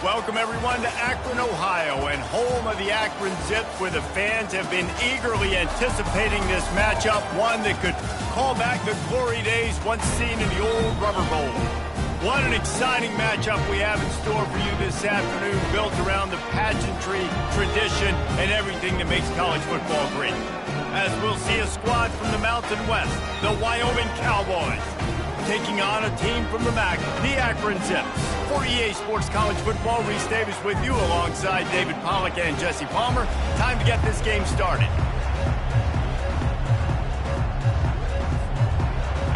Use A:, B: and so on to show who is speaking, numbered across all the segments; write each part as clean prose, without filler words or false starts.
A: Welcome, everyone, to Akron, Ohio, and home of the Akron Zips, where the fans have been eagerly anticipating this matchup, one that could call back the glory days once seen in the old Rubber Bowl. What an exciting matchup we have in store for you this afternoon, built around the pageantry, tradition, and everything that makes college football great. As we'll see a squad from the Mountain West, the Wyoming Cowboys, taking on a team from the MAC, the Akron Zips. For EA Sports College Football, Reese Davis with you alongside David Pollack and Jesse Palmer. Time to get this game started.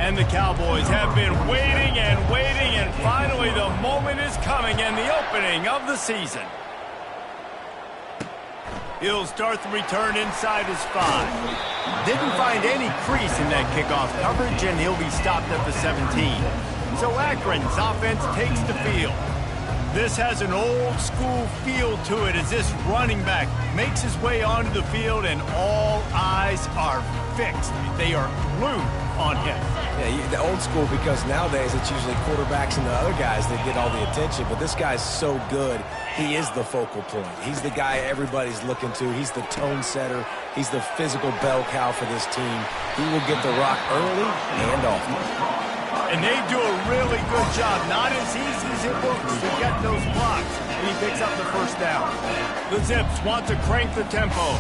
A: And the Cowboys have been waiting, and finally the moment is coming and the opening of the season. He'll start the return inside his 5. Didn't find any crease in that kickoff coverage, and he'll be stopped at the 17. So Akron's offense takes the field. This has an old-school feel to it as this running back makes his way onto the field, and all eyes are fixed. They are glued on him.
B: Yeah, the old school, because nowadays it's usually quarterbacks and the other guys that get all the attention, but this guy's so good, he is the focal point. He's the guy everybody's looking to. He's the tone setter. He's the physical bell cow for this team. He will get the rock early and often.
A: And they do a really good job, not as easy as it looks, to get those blocks, and he picks up the first down. The Zips want to crank the tempo.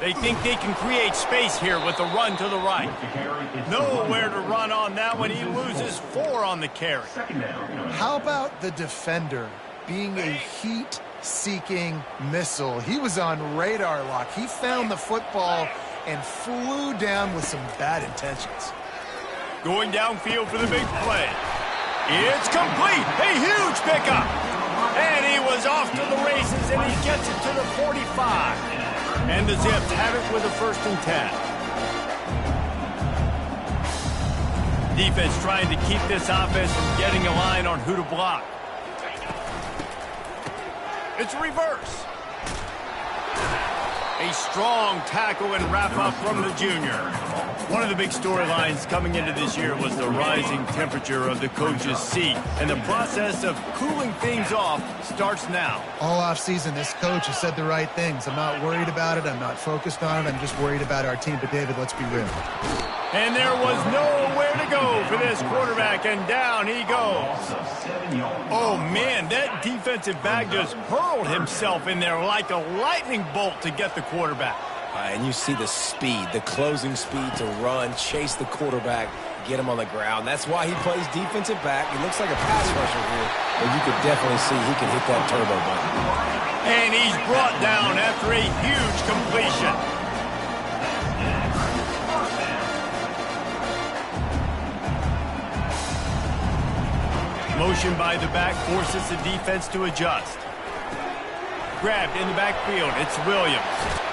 A: They think they can create space here with the run to the right. Nowhere to run on that one. He loses 4 on the carry.
C: How about the defender being a heat-seeking missile? He was on radar lock. He found the football and flew down with some bad intentions.
A: Going downfield for the big play. It's complete. A huge pickup. And he was off to the races, and he gets it to the 45. And the Zips have it with a 1st and 10. Defense trying to keep this offense from getting a line on who to block. It's reverse. A strong tackle and wrap up from the junior. One of the big storylines coming into this year was the rising temperature of the coach's seat, and the process of cooling things off starts now.
C: All offseason, this coach has said the right things. I'm not worried about it. I'm not focused on it. I'm just worried about our team. But, David, let's be real.
A: And there was nowhere to go for this quarterback, and down he goes. Oh, man, that defensive back just hurled himself in there like a lightning bolt to get the quarterback.
B: And you see the speed, the closing speed to run, chase the quarterback, get him on the ground. That's why he plays defensive back. He looks like a pass rusher here, but you could definitely see he can hit that turbo button.
A: And he's brought down after a huge completion. Motion by the back forces the defense to adjust. Grabbed in the backfield. It's Williams.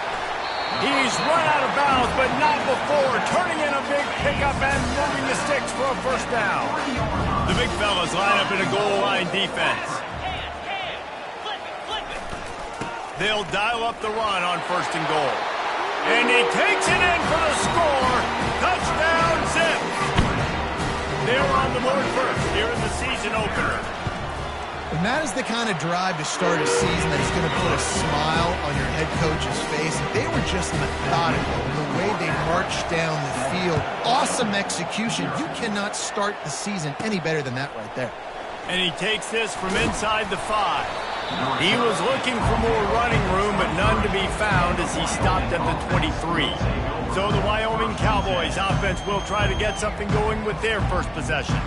A: He's run out of bounds, but not before. Turning in a big pickup and moving the sticks for a 1st down. The big fellas line up in a goal line defense. They'll dial up the run on 1st and goal. And he takes it in for the score. Touchdown, Zips. They're on the board first here in the season opener.
C: And that is the kind of drive to start a season that is going to put a smile on your head coach's face. They were just methodical in the way they marched down the field. Awesome execution. You cannot start the season any better than that right there.
A: And he takes this from inside the 5. He was looking for more running room, but none to be found as he stopped at the 23. So the Wyoming Cowboys offense will try to get something going with their first possession.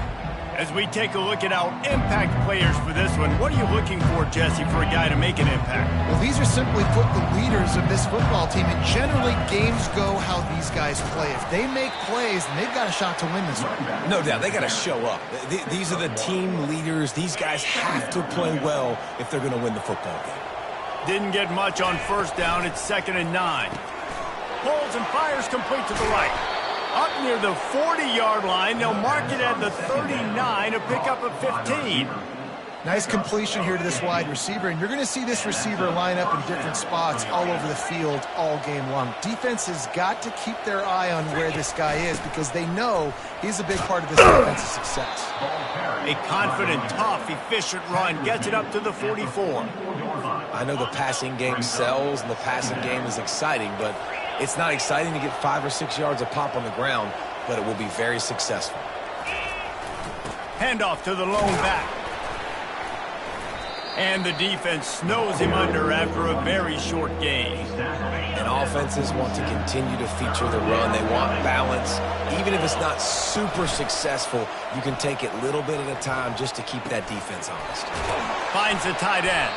A: As we take a look at our impact players for this one, what are you looking for, Jesse, for a guy to make an impact?
C: Well, these are simply put the leaders of this football team, and generally games go how these guys play. If they make plays, then they've got a shot to win this one.
B: No doubt, they got to show up. These are the team leaders. These guys have to play well if they're going to win the football game.
A: Didn't get much on 1st down. It's 2nd and 9. Pulls and fires complete to the right. Up near the 40-yard line, they'll mark it at the 39, a pickup of 15.
C: Nice completion here to this wide receiver, and you're going to see this receiver line up in different spots all over the field all game long. Defense has got to keep their eye on where this guy is because they know he's a big part of this offense's success.
A: A confident, tough, efficient run gets it up to the 44.
B: I know the passing game sells and the passing game is exciting, but it's not exciting to get 5 or 6 yards a pop on the ground, but it will be very successful.
A: Handoff to the lone back. And the defense snows him under after a very short gain.
B: And offenses want to continue to feature the run. They want balance. Even if it's not super successful, you can take it little bit at a time just to keep that defense honest.
A: Finds the tight end.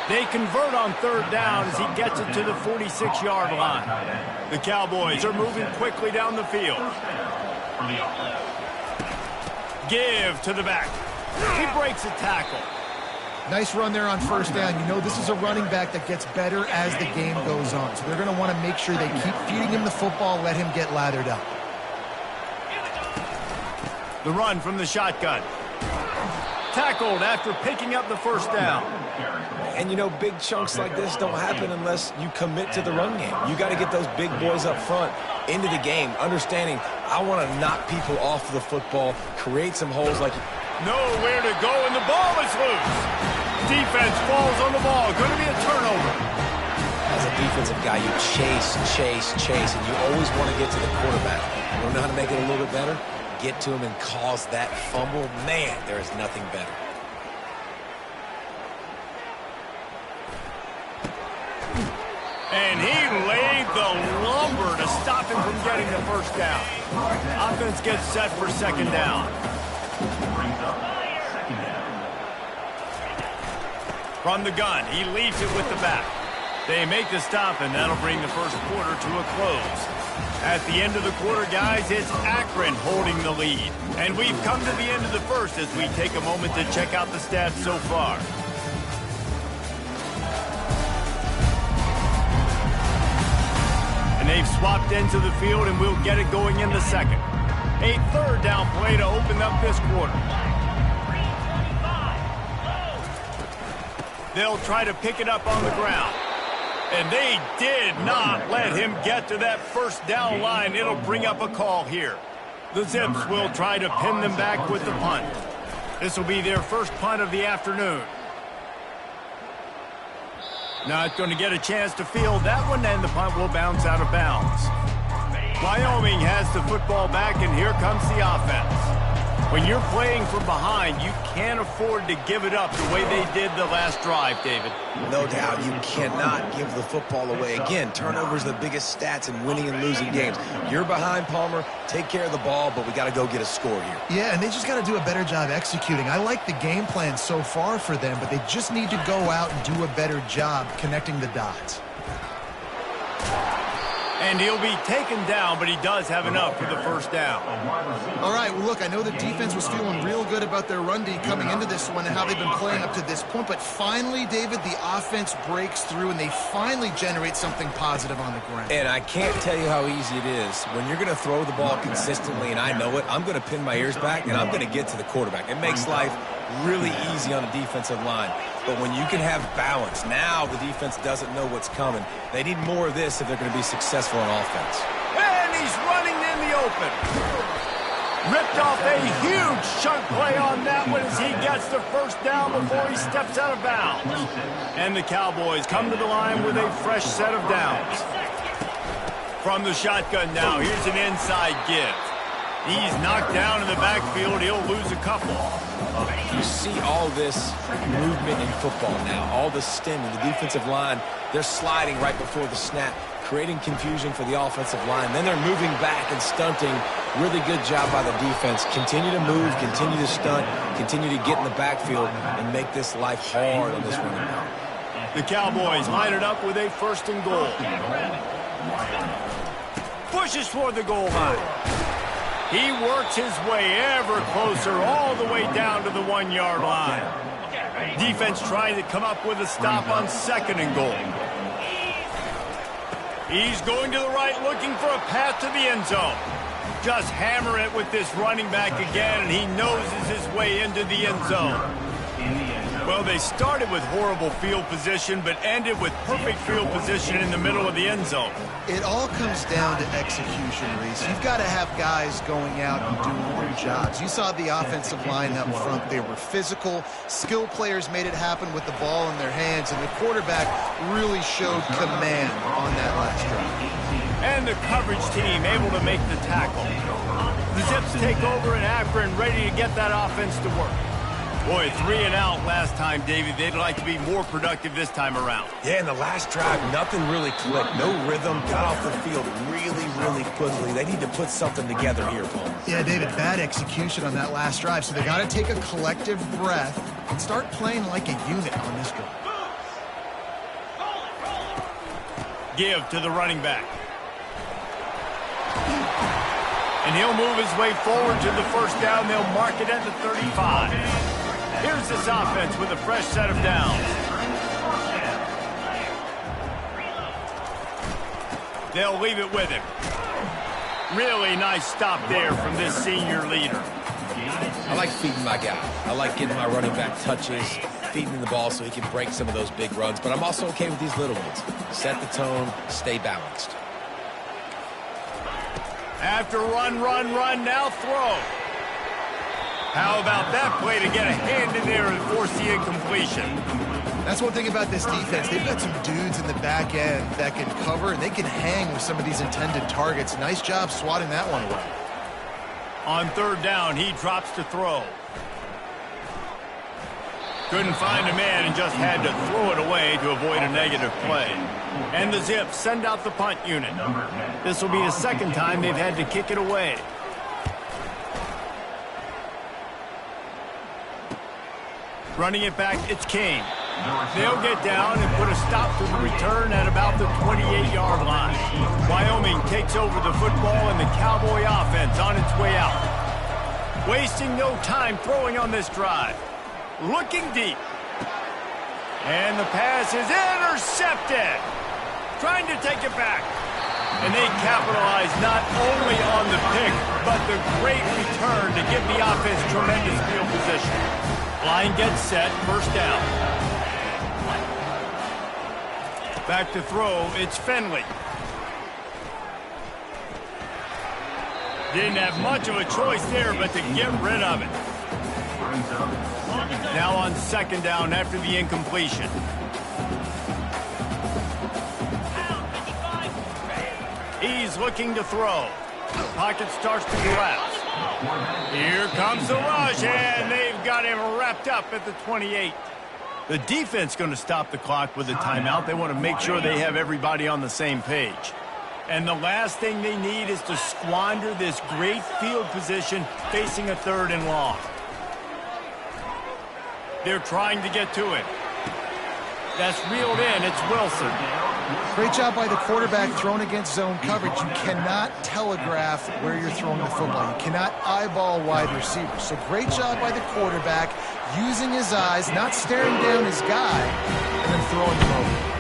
A: They convert on third down as he gets it to the 46-yard line. The Cowboys are moving quickly down the field. Give to the back. He breaks a tackle.
C: Nice run there on first down. You know this is a running back that gets better as the game goes on. So they're going to want to make sure they keep feeding him the football, let him get lathered up.
A: The run from the shotgun. Tackled after picking up the first down.
B: And, you know, big chunks like this don't happen unless you commit to the run game. You got to get those big boys up front into the game, understanding I want to knock people off the football, create some holes like...
A: Nowhere to go, and the ball is loose. Defense falls on the ball. Going to be a turnover.
B: As a defensive guy, you chase, and you always want to get to the quarterback. You don't know how to make it a little bit better? Get to him and cause that fumble. Man, there is nothing better.
A: And he laid the lumber to stop him from getting the first down. Offense gets set for second down. From the gun, he leaves it with the back. They make the stop, and that'll bring the first quarter to a close. At the end of the quarter, guys, it's Akron holding the lead. And we've come to the end of the first as we take a moment to check out the stats so far. And they've swapped ends of the field, and we'll get it going in the second. A third down play to open up this quarter. They'll try to pick it up on the ground. And they did not let him get to that first down line. It'll bring up a call here. The Zips will try to pin them back with the punt. This will be their first punt of the afternoon. Not going to get a chance to field that one, and the punt will bounce out of bounds. Wyoming has the football back, and here comes the offense. When you're playing from behind, you can't afford to give it up the way they did the last drive, David.
B: No doubt, you cannot give the football away. Again, turnovers are the biggest stats in winning and losing games. You're behind, Palmer. Take care of the ball, but we got to go get a score here.
C: Yeah, and they just got to do a better job executing. I like the game plan so far for them, but they just need to go out and do a better job connecting the dots.
A: And he'll be taken down, but he does have enough for the first down.
C: All right, well, look, I know the defense was feeling real good about their run D coming into this one and how they've been playing up to this point, but finally, David, the offense breaks through and they finally generate something positive on the ground.
B: And I can't tell you how easy it is. When you're going to throw the ball consistently, and I know it, I'm going to pin my ears back, and I'm going to get to the quarterback. It makes life really easy on a defensive line. But when you can have balance, now the defense doesn't know what's coming. They need more of this if they're going to be successful on offense.
A: And he's running in the open. Ripped off a huge chunk play on that one as he gets the first down before he steps out of bounds. And the Cowboys come to the line with a fresh set of downs. From the shotgun now, here's an inside give. He's knocked down in the backfield. He'll lose a couple.
B: You see all this movement in football now, all the stemming, the defensive line, they're sliding right before the snap, creating confusion for the offensive line. Then they're moving back and stunting. Really good job by the defense. Continue to move, continue to stunt, continue to get in the backfield and make this life hard on this running back.
A: The Cowboys line it up with a first and goal. Pushes toward the goal line. He works his way ever closer all the way down to the 1-yard line. Defense trying to come up with a stop on second and goal. He's going to the right, looking for a path to the end zone. Just hammer it with this running back again, and he noses his way into the end zone. Well, they started with horrible field position, but ended with perfect field position in the middle of the end zone.
C: It all comes down to execution, Reese. You've got to have guys going out and doing their jobs. You saw the offensive line up front. They were physical. Skill players made it happen with the ball in their hands, and the quarterback really showed command on that last drive.
A: And the coverage team able to make the tackle. The Zips take over in Akron, ready to get that offense to work. Boy, 3 and out last time, David. They'd like to be more productive this time around.
B: Yeah, in the last drive, nothing really clicked. No rhythm. Got off the field really quickly. They need to put something together here, Paul.
C: Yeah, David, bad execution on that last drive. So they got to take a collective breath and start playing like a unit on this drive.
A: Give to the running back. And he'll move his way forward to the first down. They'll mark it at the 35. Here's this offense with a fresh set of downs. They'll leave it with him. Really nice stop there from this senior leader.
B: I like feeding my guy. I like getting my running back touches, feeding him the ball so he can break some of those big runs. But I'm also okay with these little ones. Set the tone, stay balanced.
A: After run, now throw. How about that play to get a hand in there and force the incompletion?
C: That's one thing about this defense. They've got some dudes in the back end that can cover, and they can hang with some of these intended targets. Nice job swatting that one away.
A: On third down, he drops to throw. Couldn't find a man and just had to throw it away to avoid a negative play. And the Zips send out the punt unit. This will be the second time they've had to kick it away. Running it back, it's Kane. They'll get down and put a stop to the return at about the 28-yard line. Wyoming takes over the football and the Cowboy offense on its way out. Wasting no time throwing on this drive. Looking deep. And the pass is intercepted. Trying to take it back. And they capitalize not only on the pick, but the great return to give the offense tremendous field position. Line gets set, first down. Back to throw, it's Finley. Didn't have much of a choice there, but to get rid of it. Now on second down after the incompletion. He's looking to throw. Pocket starts to collapse. Here comes the rush, and they've got him wrapped up at the 28. The defense going to stop the clock with a timeout. They want to make sure they have everybody on the same page. And the last thing they need is to squander this great field position facing a third and long. They're trying to get to it. That's reeled in. It's Wilson.
C: Great job by the quarterback thrown against zone coverage. You cannot telegraph where you're throwing the football. You cannot eyeball wide receivers. So great job by the quarterback using his eyes, not staring down his guy, and then throwing him over.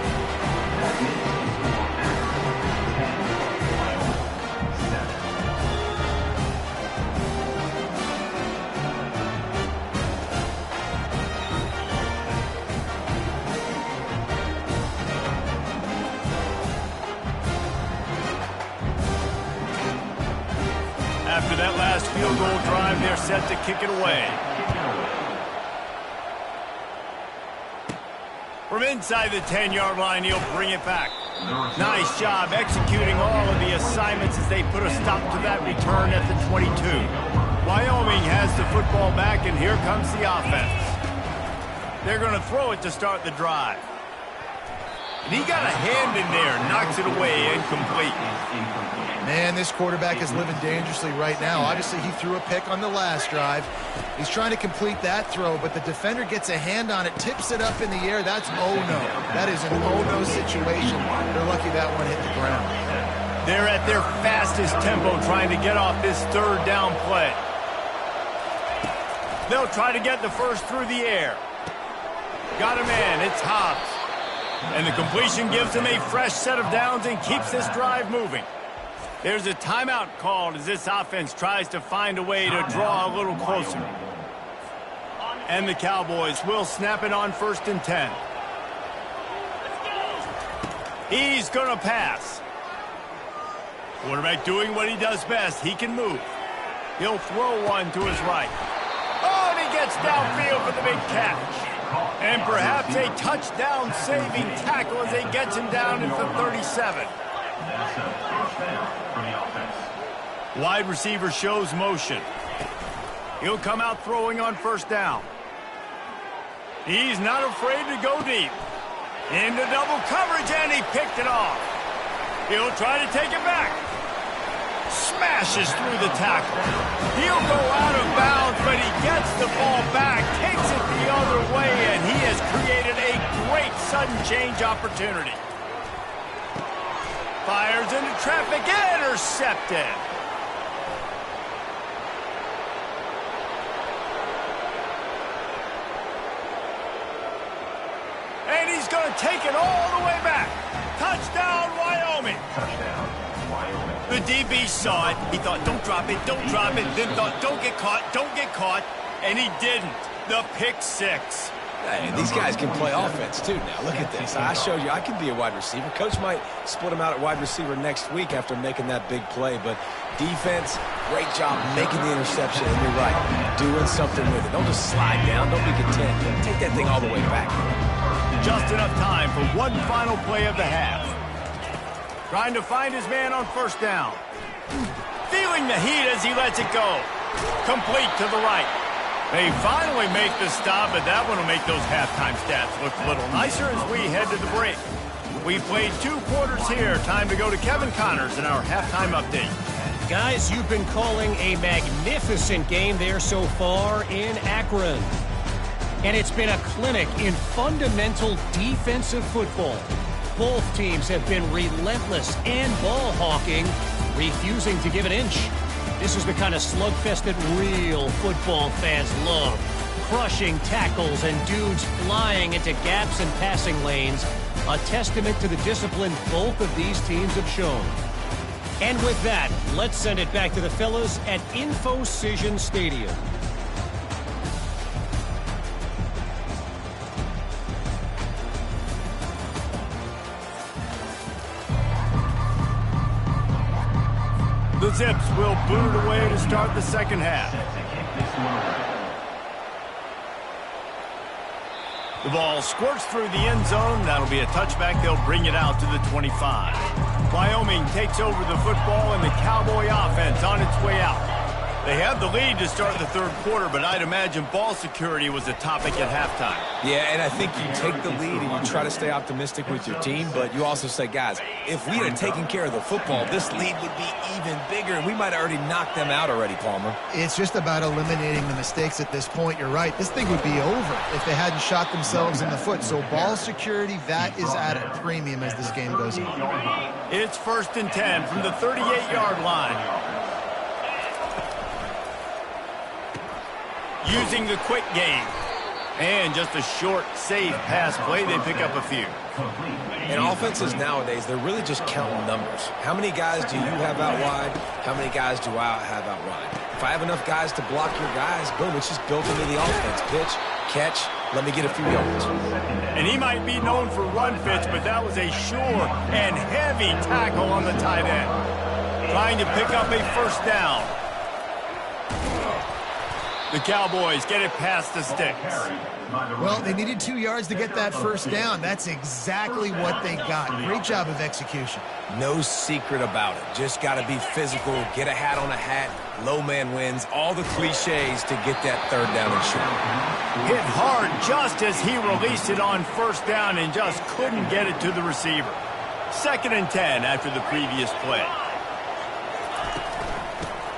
A: After that last field goal drive, they're set to kick it away. From inside the 10-yard line, he'll bring it back. Nice job executing all of the assignments as they put a stop to that return at the 22. Wyoming has the football back, and here comes the offense. They're going to throw it to start the drive. And he got a hand in there, knocks it away, incomplete.
C: Man, this quarterback is living dangerously right now. Obviously, he threw a pick on the last drive. He's trying to complete that throw, but the defender gets a hand on it, tips it up in the air. That's oh-no. That is an oh-no situation. They're lucky that one hit the ground.
A: They're at their fastest tempo trying to get off this third down play. They'll try to get the first through the air. Got a man. It's Hobbs. And the completion gives him a fresh set of downs and keeps this drive moving. There's a timeout called as this offense tries to find a way to draw a little closer. And the Cowboys will snap it on 1st and 10. He's going to pass. Quarterback doing what he does best. He can move. He'll throw one to his right. Oh, and he gets downfield for the big catch. And perhaps a touchdown-saving tackle as he gets him down into the 37. Wide receiver shows motion. He'll come out throwing on 1st down. He's not afraid to go deep. Into double coverage, and he picked it off. He'll try to take it back. Smashes through the tackle. He'll go out of bounds, but he gets the ball back, takes it the other way, and he has created a great sudden change opportunity. Fires into traffic, intercepted. And he's going to take it all the way back. Touchdown, Wyoming.
D: Touchdown, Wyoming.
A: The DB saw it. He thought, don't drop it, don't drop it. Then thought, don't get caught. And he didn't. The pick six.
B: Hey, these guys can play offense, too, now. Look at this. I showed you I can be a wide receiver. Coach might split him out at wide receiver next week after making that big play. But defense, great job making the interception. And you're right, doing something with it. Don't just slide down. Don't be content. Take that thing all the way back.
A: Just enough time for one final play of the half. Trying to find his man on 1st down. Feeling the heat as he lets it go. Complete to the right. They finally make the stop, but that one will make those halftime stats look a little nicer as we head to the break. We played 2 quarters here. Time to go to Kevin Connors in our halftime update.
E: Guys, you've been calling a magnificent game there so far in Akron. And it's been a clinic in fundamental defensive football. Both teams have been relentless and ball hawking, refusing to give an inch. This is the kind of slugfest that real football fans love. Crushing tackles and dudes flying into gaps and passing lanes. A testament to the discipline both of these teams have shown. And with that, let's send it back to the fellas at InfoCision Stadium.
A: The Zips will boot it away to start the second half. The ball squirts through the end zone. That'll be a touchback. They'll bring it out to the 25. Wyoming takes over the football, and the Cowboy offense on its way out. They have the lead to start the 3rd quarter, but I'd imagine ball security was a topic at halftime.
B: Yeah, and I think you take the lead and you try to stay optimistic with your team, but you also say, guys, if we had taken care of the football, this lead would be even bigger, and we might have already knocked them out already, Palmer.
C: It's just about eliminating the mistakes at this point. You're right. This thing would be over if they hadn't shot themselves in the foot. So ball security, that is at a premium as this game goes on.
A: It's 1st and 10 from the 38-yard line. Using the quick game. And just a short, safe pass play, they pick up a few.
B: In offenses nowadays, they're really just counting numbers. How many guys do you have out wide? How many guys do I have out wide? If I have enough guys to block your guys, boom, it's just built into the offense. Pitch, catch, let me get a few yards.
A: And he might be known for run fits, but that was a sure and heavy tackle on the tight end. Trying to pick up a 1st down. The Cowboys get it past the sticks.
C: Well, they needed 2 yards to get that 1st down. That's exactly what they got. Great job of execution.
B: No secret about it. Just got to be physical, get a hat on a hat, low man wins, all the cliches to get that 3rd down and short.
A: Hit hard just as he released it on 1st down and just couldn't get it to the receiver. 2nd and 10 after the previous play.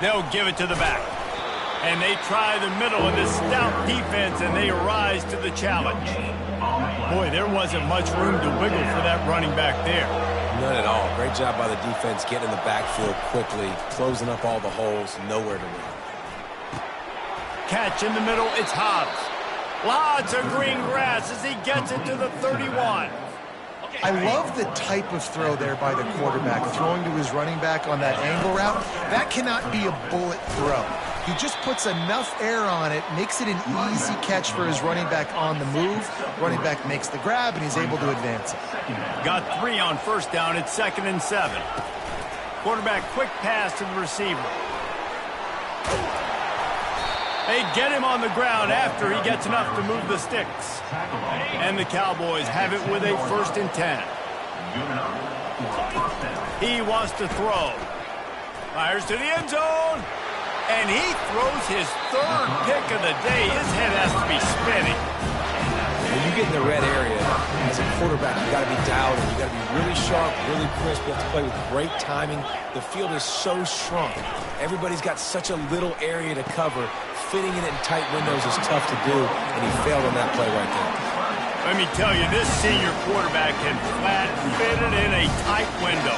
A: They'll give it to the back. And they try the middle of this stout defense, and they rise to the challenge. Boy, there wasn't much room to wiggle for that running back there.
B: None at all. Great job by the defense getting in the backfield quickly, closing up all the holes, nowhere to run.
A: Catch in the middle, it's Hobbs. Lots of green grass as he gets it to the 31.
C: I love the type of throw there by the quarterback, throwing to his running back on that angle route. That cannot be a bullet throw. He just puts enough air on it, makes it an easy catch for his running back on the move. Running back makes the grab, and he's able to advance it.
A: Got 3 on first down. It's 2nd and 7. Quarterback quick pass to the receiver. They get him on the ground after he gets enough to move the sticks. And the Cowboys have it with a 1st and 10. He wants to throw. Fires to the end zone. And he throws his 3rd pick of the day. His head has to be spinning.
B: When you get in the red area, as a quarterback, you got to be dialed in. You got to be really sharp, really crisp. You have to play with great timing. The field is so shrunk. Everybody's got such a little area to cover. Fitting it in tight windows is tough to do, and he failed on that play right there.
A: Let me tell you, this senior quarterback can flat fit it in a tight window.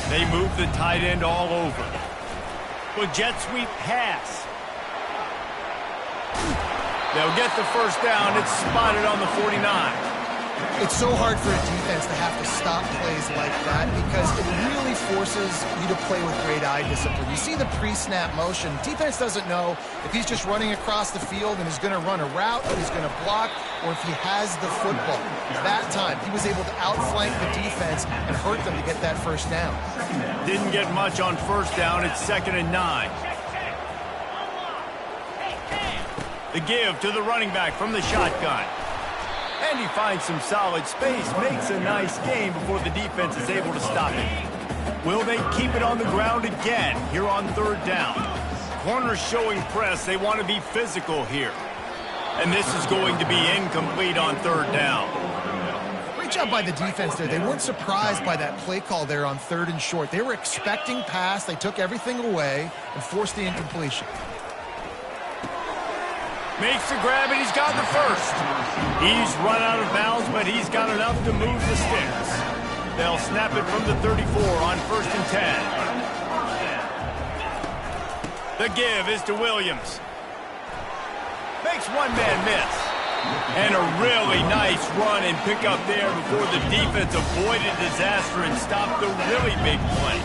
A: They move the tight end all over. Well, jet sweep pass. They'll get the 1st down. It's spotted on the 49.
C: It's so hard for a defense to have to stop plays like that because it really forces you to play with great eye discipline. You see the pre-snap motion. Defense doesn't know if he's just running across the field and is going to run a route, or he's going to block, or if he has the football. That time, he was able to outflank the defense and hurt them to get that 1st down.
A: Didn't get much on 1st down. It's 2nd and 9. The give to the running back from the shotgun. And he finds some solid space, makes a nice gain before the defense is able to stop it. Will they keep it on the ground again here on 3rd down? Corners showing press. They want to be physical here. And this is going to be incomplete on 3rd down.
C: Great job by the defense there. They weren't surprised by that play call there on 3rd and short. They were expecting pass. They took everything away and forced the incompletion.
A: Makes the grab, and he's got the 1st. He's run out of bounds, but he's got enough to move the sticks. They'll snap it from the 34 on 1st and 10. The give is to Williams. Makes one man miss. And a really nice run and pick up there before the defense avoided disaster and stopped the really big play.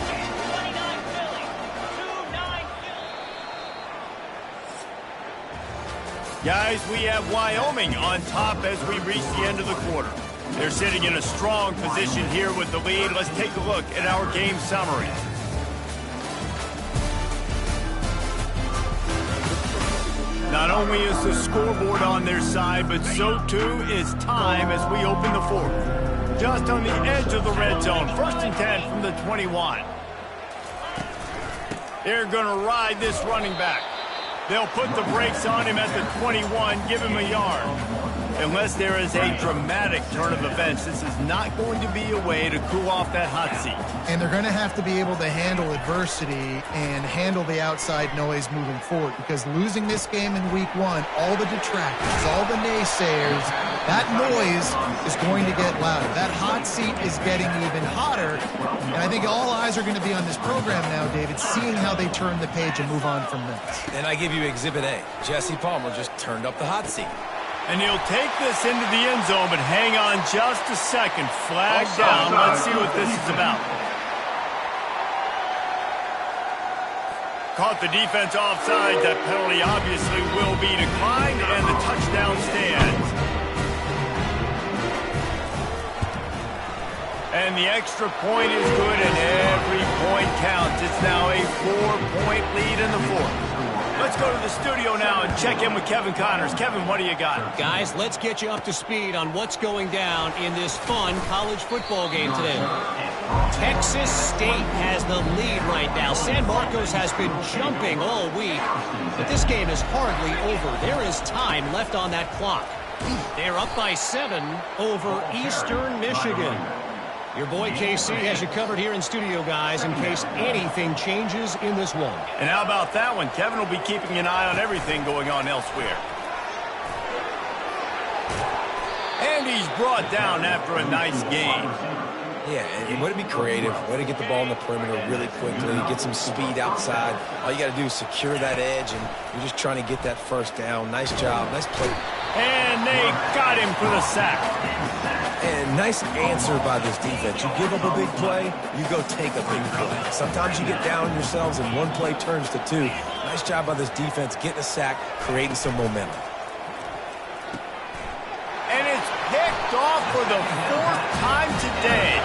A: Guys, we have Wyoming on top as we reach the end of the quarter. They're sitting in a strong position here with the lead. Let's take a look at our game summary. Not only is the scoreboard on their side, but so too is time as we open the 4th. Just on the edge of the red zone. 1st and 10 from the 21. They're going to ride this running back. They'll put the brakes on him at the 21, give him a yard. Unless there is a dramatic turn of events, this is not going to be a way to cool off that hot seat.
C: And they're going to have to be able to handle adversity and handle the outside noise moving forward, because losing this game in week 1, all the detractors, all the naysayers, that noise is going to get louder. That hot seat is getting even hotter. And I think all eyes are going to be on this program now, David, seeing how they turn the page and move on from this.
B: And I give you Exhibit A. Jesse Palmer just turned up the hot seat.
A: And he'll take this into the end zone, but hang on just a second. Flag down. Let's see what this is about. Caught the defense offside. That penalty obviously will be declined, and the touchdown stands. And the extra point is good, and every point counts. It's now a 4-point lead in the 4th. Let's go to the studio now and check in with Kevin Connors. Kevin, what do you got?
E: Guys, let's get you up to speed on what's going down in this fun college football game today. Texas State has the lead right now. San Marcos has been jumping all week, but this game is hardly over. There is time left on that clock. They're up by 7 over Eastern Michigan. Your boy KC has you covered here in studio, guys, in case anything changes in this one.
A: And how about that one? Kevin will be keeping an eye on everything going on elsewhere. And he's brought down after a nice game.
B: Yeah, and way to be creative, way to get the ball in the perimeter really quickly, get some speed outside. All you got to do is secure that edge, and you're just trying to get that 1st down. Nice job, nice play.
A: And they got him for the sack.
B: And nice answer by this defense. You give up a big play, you go take a big play. Sometimes you get down on yourselves and one play turns to two. Nice job by this defense getting a sack, creating some momentum.
A: And it's picked off for the 4th time today.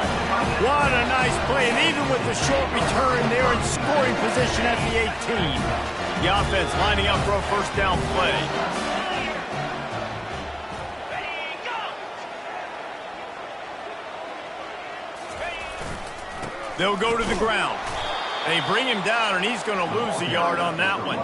A: What a nice play, and even with the short return, they're in scoring position at the 18. The offense lining up for a first down play. They'll go to the ground. They bring him down, and he's going to lose a yard on that one.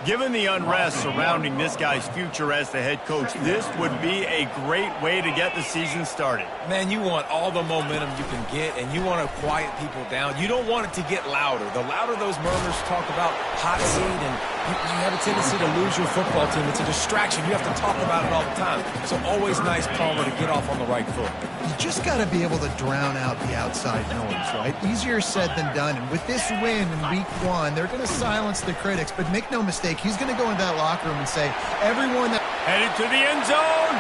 A: Given the unrest surrounding this guy's future as the head coach, this would be a great way to get the season started.
B: Man, you want all the momentum you can get, and you want to quiet people down. You don't want it to get louder. The louder those murmurs talk about hot seat, and you have a tendency to lose your football team. It's a distraction. You have to talk about it all the time. So always nice, Palmer, to get off on the right foot.
C: You just got to be able to drown out the outside noise, right? Easier said than done. And with this win in week 1, they're going to silence the critics. But make no mistake, he's going to go into that locker room and say, everyone that...
A: Headed to the end zone,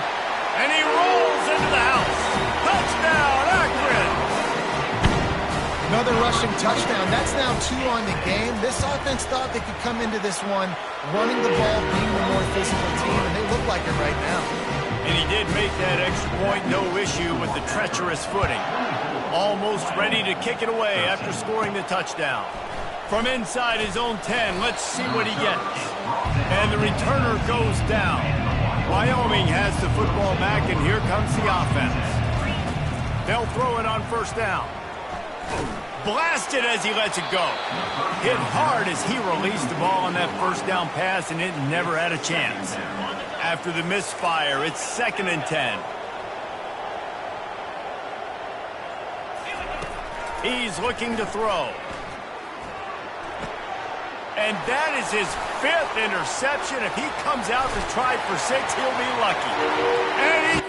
A: and he rolls into the house. Touchdown, Akron!
C: Another rushing touchdown. That's now 2 on the game. This offense thought they could come into this one running the ball, being the more physical team, and they look like it right now.
A: And he did make that extra point, no issue with the treacherous footing. Almost ready to kick it away after scoring the touchdown. From inside his own 10, let's see what he gets. And the returner goes down. Wyoming has the football back, and here comes the offense. They'll throw it on first down. Blasted as he lets it go. Hit hard as he released the ball on that first down pass, and it never had a chance. After the misfire, it's 2nd and 10. He's looking to throw. And that is his 5th interception. If he comes out to try for 6, he'll be lucky. And he...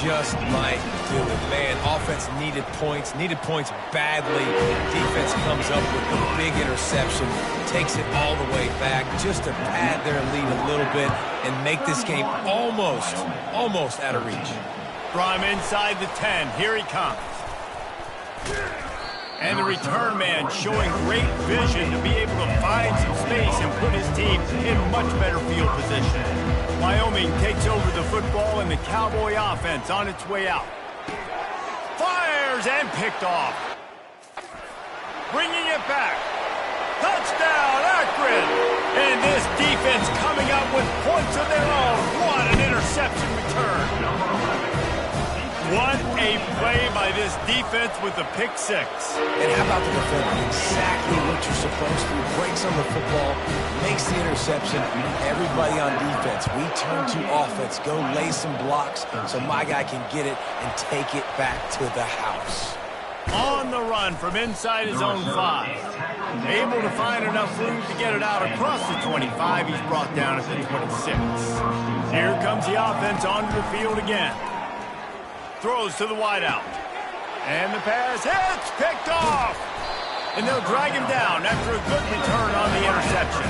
B: just might do it. Man, offense needed points badly. Defense comes up with the big interception, takes it all the way back just to pad their lead a little bit and make this game almost out of reach.
A: From inside the 10, here he comes. And the return man showing great vision to be able to find some space and put his team in much better field position. Wyoming takes over the football and the Cowboy offense on its way out. Fires and picked off. Bringing it back. Touchdown, Akron! And this defense coming up with points of their own. What an interception return. What a play by this defense with the pick 6.
B: And how about the defender? Exactly what you're supposed to. Breaks on the football, makes the interception. Everybody on defense, we turn to offense. Go lay some blocks so my guy can get it and take it back to the house.
A: On the run from inside his own 5. Able to find enough room to get it out across the 25. He's brought down at the 26. Here comes the offense onto the field again. Throws to the wideout. And the pass hits, picked off. And they'll drag him down after a good return on the interception.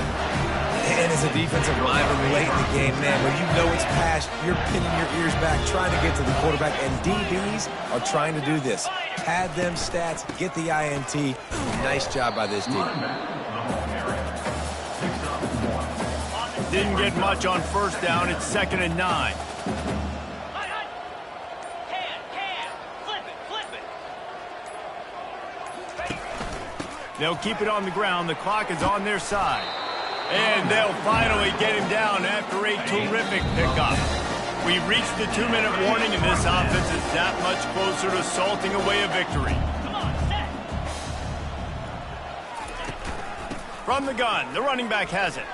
B: And as a defensive lineman late in the game, man, when you know it's past, you're pinning your ears back, trying to get to the quarterback. And DBs are trying to do this. Pad them stats, get the INT. Nice job by this team.
A: Didn't get much on first down. It's 2nd and 9. They'll keep it on the ground. The clock is on their side. And they'll finally get him down after a terrific pickup. We've reached the 2-minute warning, and this offense is that much closer to salting away a victory. From the gun, the running back has it.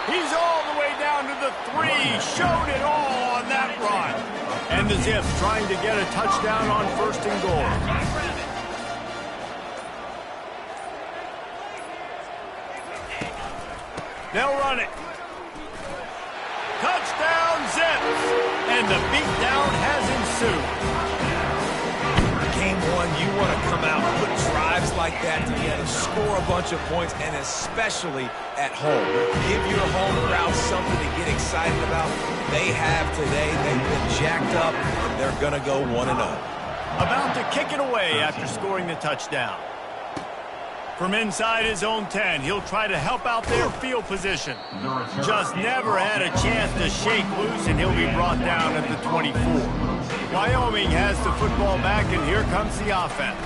A: He's all the way down to the 3. Showed it all on that run. And the Zips trying to get a touchdown on 1st and goal. They'll run it. Touchdown Zips! And the beatdown has ensued.
B: Game one, you want to come out and put drives like that together, score a bunch of points, and especially at home. Give your home crowd something to get excited about. They have today. They've been jacked up, and they're going to go 1-0.
A: About to kick it away after scoring the touchdown. From inside his own 10, he'll try to help out their field position. Just never had a chance to shake loose, and he'll be brought down at the 24. Wyoming has the football back, and here comes the offense.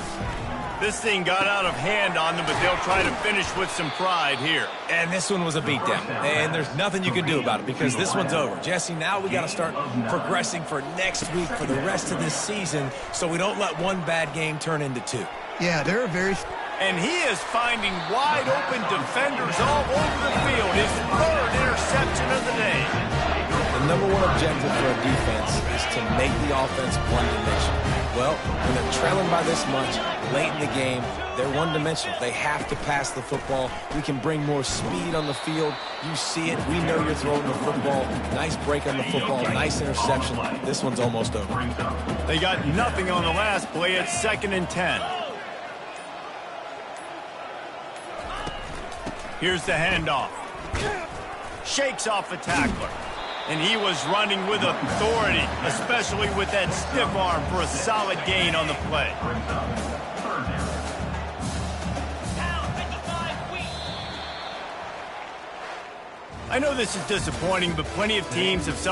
A: This thing got out of hand on them, but they'll try to finish with some pride here.
B: And this one was a beatdown, and there's nothing you can do about it because this one's over. Jesse, now we got to start progressing for next week for the rest of this season so we don't let one bad game turn into two.
C: Yeah, they're a very...
A: And he is finding wide-open defenders all over the field. His third interception of the day.
B: The number one objective for a defense is to make the offense one-dimensional. Well, when they're trailing by this much late in the game, they're one-dimensional. They have to pass the football. We can bring more speed on the field. You see it. We know you're throwing the football. Nice break on the football. Nice interception. This one's almost over.
A: They got nothing on the last play. It's 2nd and 10. Here's the handoff. Shakes off a tackler. And he was running with authority, especially with that stiff arm for a solid gain on the play. I know this is disappointing, but plenty of teams have suffered